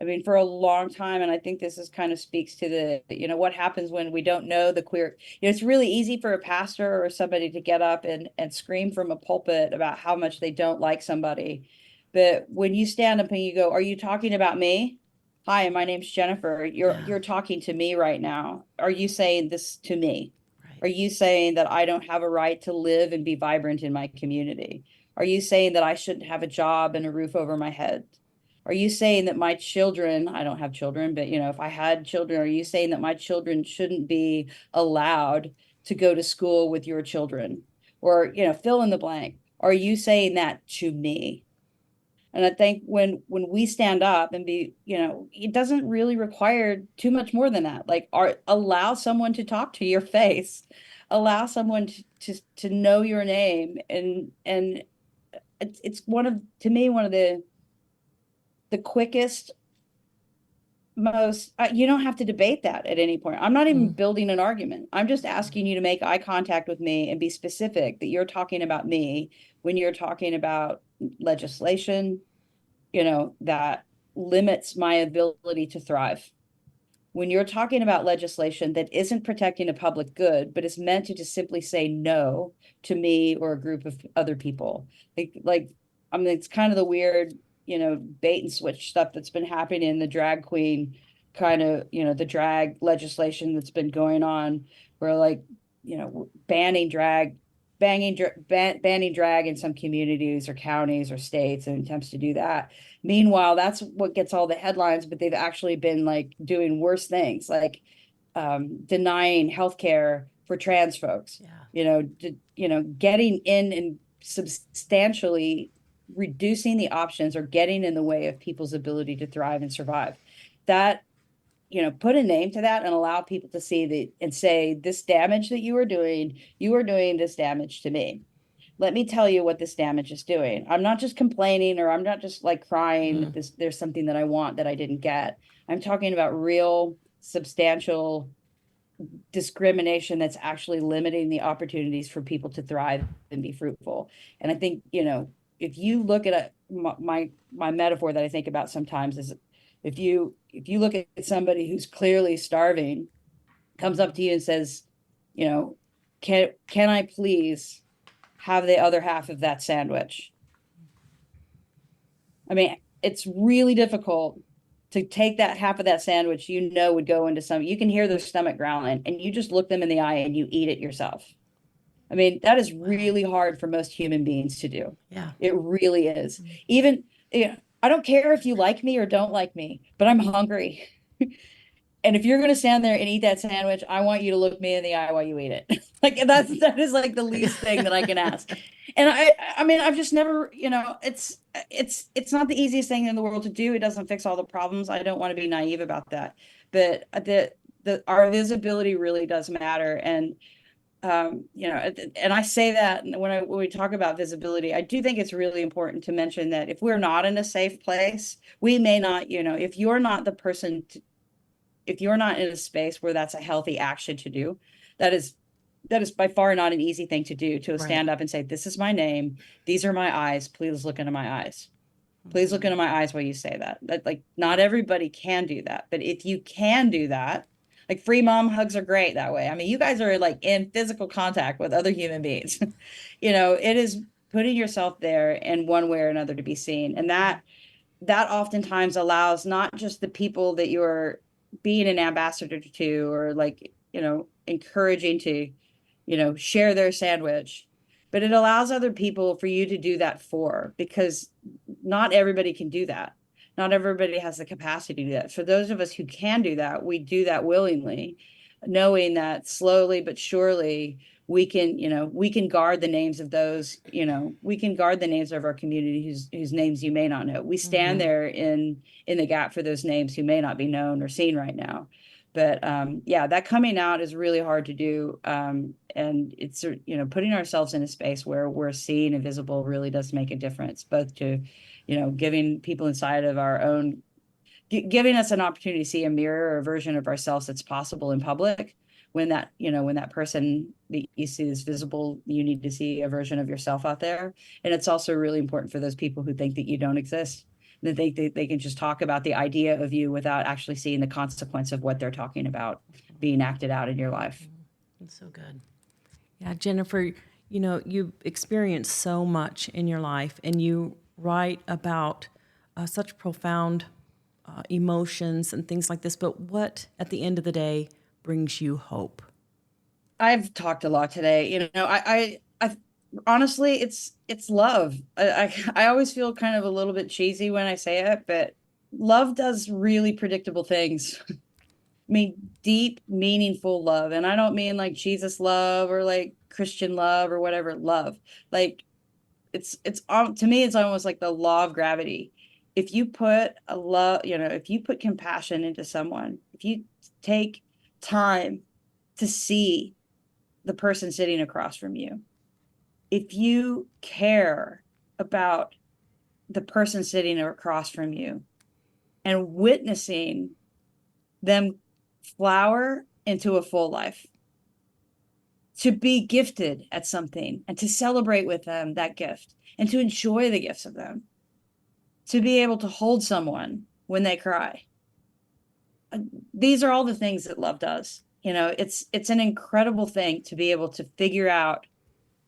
I mean, for a long time, and I think this is kind of speaks to what happens when we don't know the queer. It's really easy for a pastor or somebody to get up and scream from a pulpit about how much they don't like somebody. But when you stand up and you go, "Are you talking about me? Hi, my name's Jennifer. You're talking to me right now. Are you saying this to me? Right. Are you saying that I don't have a right to live and be vibrant in my community? Are you saying that I shouldn't have a job and a roof over my head? Are you saying that my children, I don't have children, but if I had children, are you saying that my children shouldn't be allowed to go to school with your children?" Or, fill in the blank. Are you saying that to me? And I think when we stand up and it doesn't really require too much more than that. Like, allow someone to talk to your face, allow someone to know your name. And it's one of the quickest, most, you don't have to debate that at any point. I'm not even building an argument. I'm just asking you to make eye contact with me and be specific that you're talking about me when you're talking about legislation, that limits my ability to thrive. When you're talking about legislation that isn't protecting a public good, but is meant to just simply say no to me or a group of other people. It's kind of the weird, bait and switch stuff that's been happening in the drag queen kind of, the drag legislation that's been going on where banning drag in some communities or counties or states and attempts to do that. Meanwhile, that's what gets all the headlines, but they've actually been doing worse things, denying healthcare for trans folks, getting in and substantially reducing the options or getting in the way of people's ability to thrive and survive. That, put a name to that and allow people to see and say, this damage that you are doing this damage to me. let me tell you what this damage is doing. I'm not just complaining, or I'm not just like crying that there's something that I want that I didn't get. I'm talking about real, substantial discrimination that's actually limiting the opportunities for people to thrive and be fruitful. And I think, if you look at my metaphor that I think about sometimes is, if you look at somebody who's clearly starving, comes up to you and says, can I please have the other half of that sandwich? I mean, it's really difficult to take that half of that sandwich, would go into you can hear their stomach growling, and you just look them in the eye and you eat it yourself. I mean, that is really hard for most human beings to do. Yeah. It really is. Even, I don't care if you like me or don't like me, but I'm hungry. And if you're going to stand there and eat that sandwich, I want you to look me in the eye while you eat it. Like that is like the least thing that I can ask. And I mean, I've just never, it's not the easiest thing in the world to do. It doesn't fix all the problems. I don't want to be naive about that, but our visibility really does matter. And, and I say that when we talk about visibility, I do think it's really important to mention that if we're not in a safe place, we may not, if you're not the person if you're not in a space where that's a healthy action to do, that is by far not an easy thing to do, to stand up and say, this is my name. These are my eyes. Please look into my eyes. Please look into my eyes while you say that. Like, not everybody can do that. But if you can do that, like, free mom hugs are great that way. I mean, you guys are like in physical contact with other human beings. It is putting yourself there in one way or another to be seen. And that oftentimes allows not just the people that you're being an ambassador to, or like, encouraging to, share their sandwich, but it allows other people for you to do that for, because not everybody can do that. Not everybody has the capacity to do that. For those of us who can do that, we do that willingly, knowing that slowly but surely we can guard the names of those, we can guard the names of our community whose names you may not know. We stand there in the gap for those names who may not be known or seen right now. But that coming out is really hard to do. And it's, putting ourselves in a space where we're seen and visible really does make a difference, both to, giving people inside of our own, giving us an opportunity to see a mirror or a version of ourselves that's possible in public. When that person that you see is visible, you need to see a version of yourself out there. And it's also really important for those people who think that you don't exist, that they can just talk about the idea of you without actually seeing the consequence of what they're talking about being acted out in your life. That's so good. Yeah, Jennifer, you've experienced so much in your life, and you write about such profound emotions and things like this. But what, at the end of the day, brings you hope? I've talked a lot today. I honestly, it's love. I always feel kind of a little bit cheesy when I say it, but love does really predictable things. I mean, deep, meaningful love. And I don't mean like Jesus love or like Christian love or whatever love. Like, it's to me, it's almost like the law of gravity. If you put if you put compassion into someone, if you take time to see the person sitting across from you, if you care about the person sitting across from you and witnessing them flower into a full life, to be gifted at something and to celebrate with them that gift and to enjoy the gifts of them, to be able to hold someone when they cry. These are all the things that love does. It's an incredible thing to be able to figure out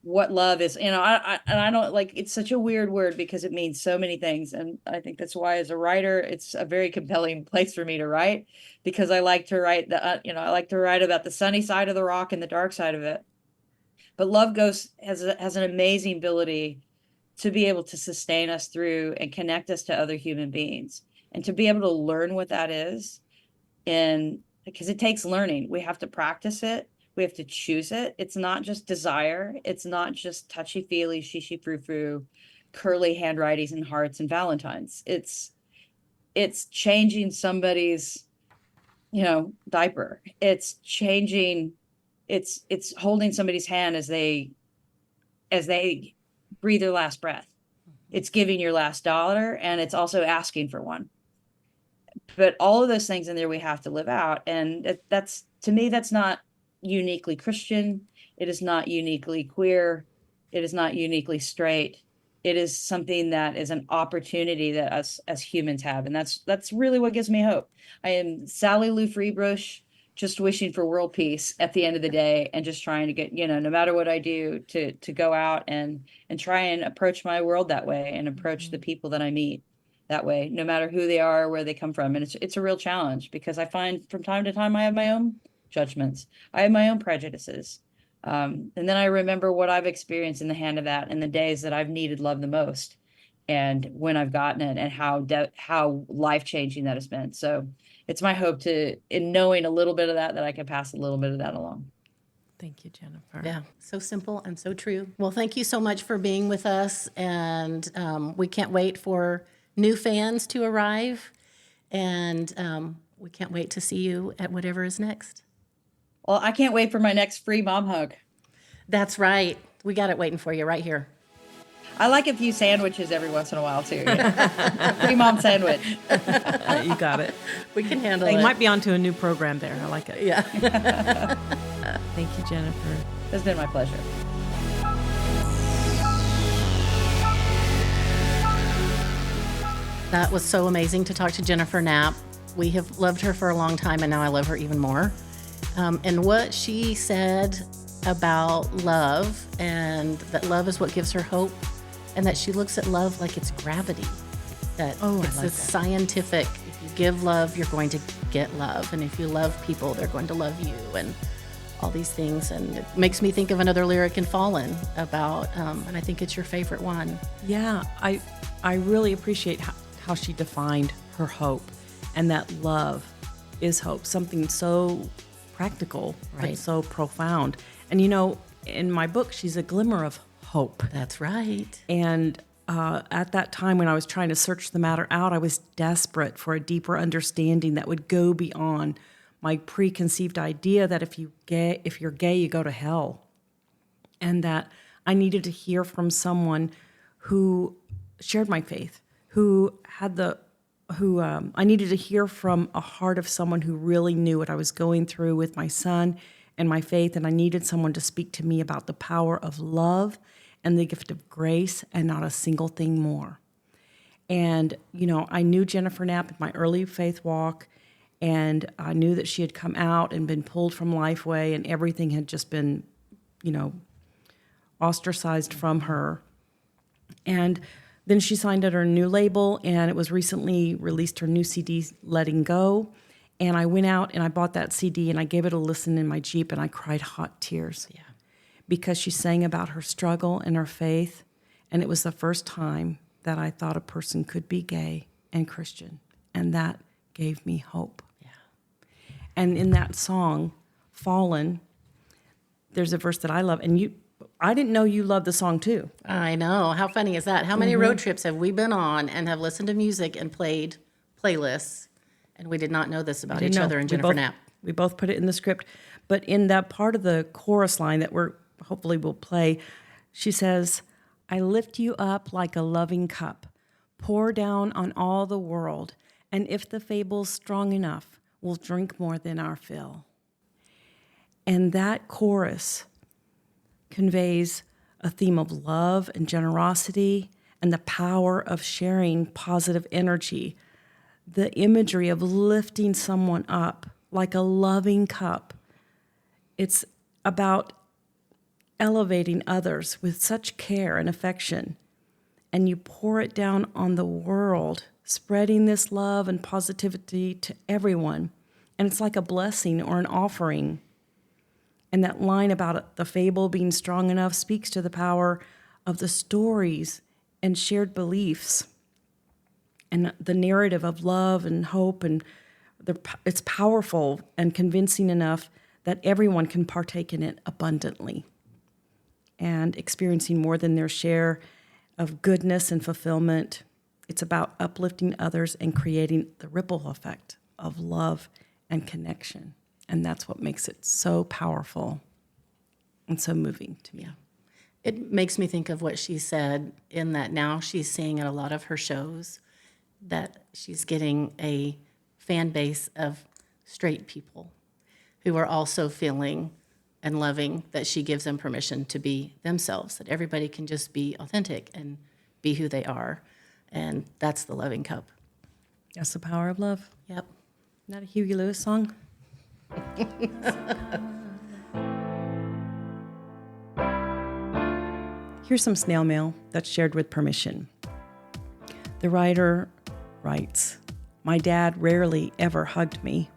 what love is. I don't like, it's such a weird word because it means so many things. And I think that's why, as a writer, it's a very compelling place for me to write, because I like to write I like to write about the sunny side of the rock and the dark side of it. But love has an amazing ability to be able to sustain us through and connect us to other human beings, and to be able to learn what that is. And because it takes learning, we have to practice it. We have to choose it. It's not just desire. It's not just touchy-feely, shishi-frou-frou, curly handwritings and hearts and Valentines. It's changing somebody's, diaper. It's holding somebody's hand as they as they breathe their last breath. It's giving your last dollar, and it's also asking for one. But all of those things in there we have to live out. And that's, to me, that's not uniquely Christian. It is not uniquely queer. It is not uniquely straight. It is something that is an opportunity that us as humans have. And that's really what gives me hope. I am Sally Lou Freebrush, just wishing for world peace at the end of the day, and just trying to get, no matter what I do, to go out and try and approach my world that way, and approach the people that I meet that way, no matter who they are, where they come from. And it's a real challenge, because I find from time to time I have my own judgments. I have my own prejudices. And then I remember what I've experienced in the hand of that, in the days that I've needed love the most, and when I've gotten it, and how life-changing that has been. So it's my hope in knowing a little bit of that I can pass a little bit of that along. Thank you, Jennifer. Yeah, so simple and so true. Well, thank you so much for being with us, and we can't wait for new fans to arrive, and we can't wait to see you at whatever is next. Well, I can't wait for my next free mom hug. That's right. We got it waiting for you right here. I like a few sandwiches every once in a while, too. Free mom sandwich. You got it. We can handle You it. might be onto a new program there. I like it. Yeah. Thank you, Jennifer. It's been my pleasure. That was so amazing to talk to Jennifer Knapp. We have loved her for a long time, and now I love her even more. And what she said about love, and that love is what gives her hope, and that she looks at love like it's gravity. That it's this scientific, if you give love, you're going to get love. And if you love people, they're going to love you, and all these things. And it makes me think of another lyric in Fallen about, and I think it's your favorite one. Yeah, I really appreciate how she defined her hope, and that love is hope, something so practical, Right. but so profound. And in my book, she's a glimmer of hope. That's right. And at that time when I was trying to search the matter out, I was desperate for a deeper understanding that would go beyond my preconceived idea that if you're gay, you go to hell. And that I needed to hear from someone who shared my faith, I needed to hear from a heart of someone who really knew what I was going through with my son and my faith, and I needed someone to speak to me about the power of love and the gift of grace, and not a single thing more. And, I knew Jennifer Knapp in my early faith walk, and I knew that she had come out and been pulled from Lifeway, and everything had just been, ostracized from her. And then she signed under a new label, and it was recently released her new CD, Letting Go. And I went out and I bought that CD, and I gave it a listen in my Jeep, and I cried hot tears. Yeah. Because she sang about her struggle and her faith, and it was the first time that I thought a person could be gay and Christian, and that gave me hope. Yeah. And in that song, Fallen, there's a verse that I love, and I didn't know you loved the song too. I know. How funny is that? How many road trips have we been on and have listened to music and played playlists, and we did not know this about each other and Jennifer Knapp? We both put it in the script. But in that part of the chorus line that hopefully we'll play, she says, I lift you up like a loving cup, pour down on all the world, and if the fable's strong enough, we'll drink more than our fill. And that chorus conveys a theme of love and generosity and the power of sharing positive energy, the imagery of lifting someone up like a loving cup. It's about elevating others with such care and affection, and you pour it down on the world, spreading this love and positivity to everyone, and it's like a blessing or an offering. And that line about the fable being strong enough speaks to the power of the stories and shared beliefs and the narrative of love and hope, and it's powerful and convincing enough that everyone can partake in it abundantly and experiencing more than their share of goodness and fulfillment. It's about uplifting others and creating the ripple effect of love and connection. And that's what makes it so powerful and so moving to me. Yeah. It makes me think of what she said in that now she's seeing at a lot of her shows that she's getting a fan base of straight people who are also feeling and loving that she gives them permission to be themselves, that everybody can just be authentic and be who they are. And that's the loving cup. That's the power of love. Yep. Isn't that a Huey Lewis song? Here's some snail mail that's shared with permission. The writer writes, "My dad rarely ever hugged me.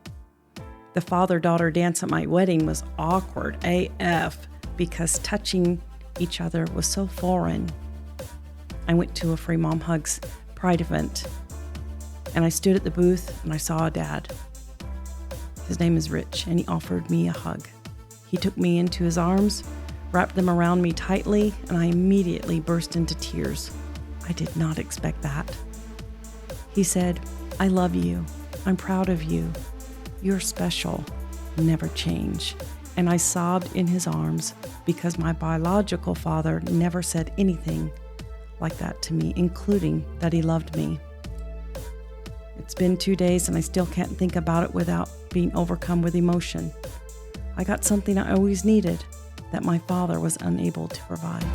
The father-daughter dance at my wedding was awkward AF because touching each other was so foreign. I went to a Free Mom Hugs Pride event, and I stood at the booth and I saw a dad. His name is Rich, and he offered me a hug. He took me into his arms, wrapped them around me tightly, and I immediately burst into tears. I did not expect that. He said, 'I love you. I'm proud of you. You're special. Never change.' And I sobbed in his arms because my biological father never said anything like that to me, including that he loved me. It's been 2 days and I still can't think about it without being overcome with emotion. I got something I always needed that my father was unable to provide."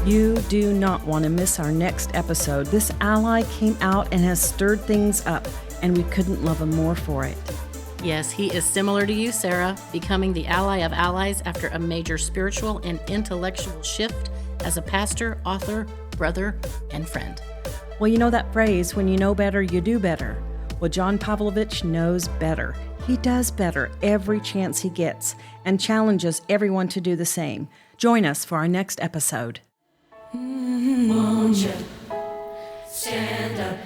You do not want to miss our next episode. This ally came out and has stirred things up, and we couldn't love him more for it. Yes, he is similar to you, Sarah, becoming the ally of allies after a major spiritual and intellectual shift as a pastor, author, brother, and friend. Well, you know that phrase, when you know better, you do better. Well, John Pavlovich knows better. He does better every chance he gets and challenges everyone to do the same. Join us for our next episode. Won't you stand up,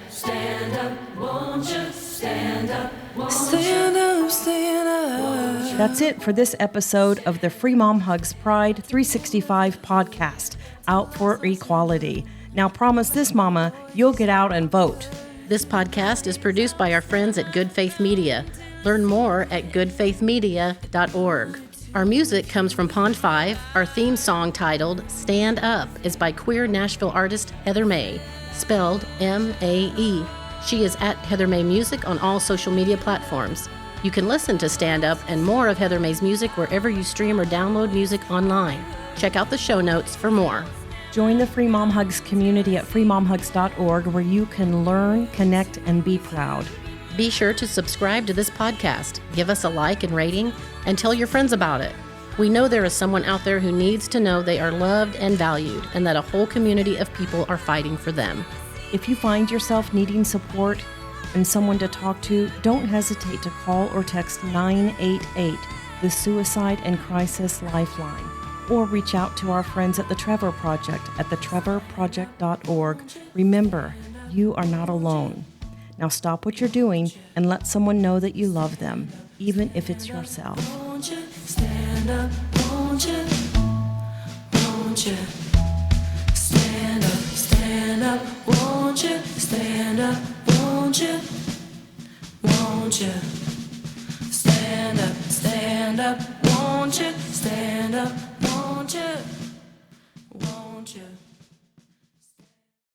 won't you stand up, won't stand up, stand up. That's it for this episode of the Free Mom Hugs Pride 365 podcast, Out for Equality. Now promise this, Mama, you'll get out and vote. This podcast is produced by our friends at Good Faith Media. Learn more at goodfaithmedia.org. Our music comes from Pond 5. Our theme song titled Stand Up is by queer Nashville artist Heather Mae, spelled M-A-E. She is at Heather Mae Music on all social media platforms. You can listen to Stand Up and more of Heather Mae's music wherever you stream or download music online. Check out the show notes for more. Join the Free Mom Hugs community at freemomhugs.org, where you can learn, connect, and be proud. Be sure to subscribe to this podcast, give us a like and rating, and tell your friends about it. We know there is someone out there who needs to know they are loved and valued, and that a whole community of people are fighting for them. If you find yourself needing support and someone to talk to, don't hesitate to call or text 988, the Suicide and Crisis Lifeline, or reach out to our friends at the Trevor Project at thetrevorproject.org. Remember, you are not alone. Now stop what you're doing and let someone know that you love them, even if it's yourself. Won't you stand up, won't you, won't you stand up, won't you stand up, won't you, won't you stand up, won't you stand up, won't you, won't you.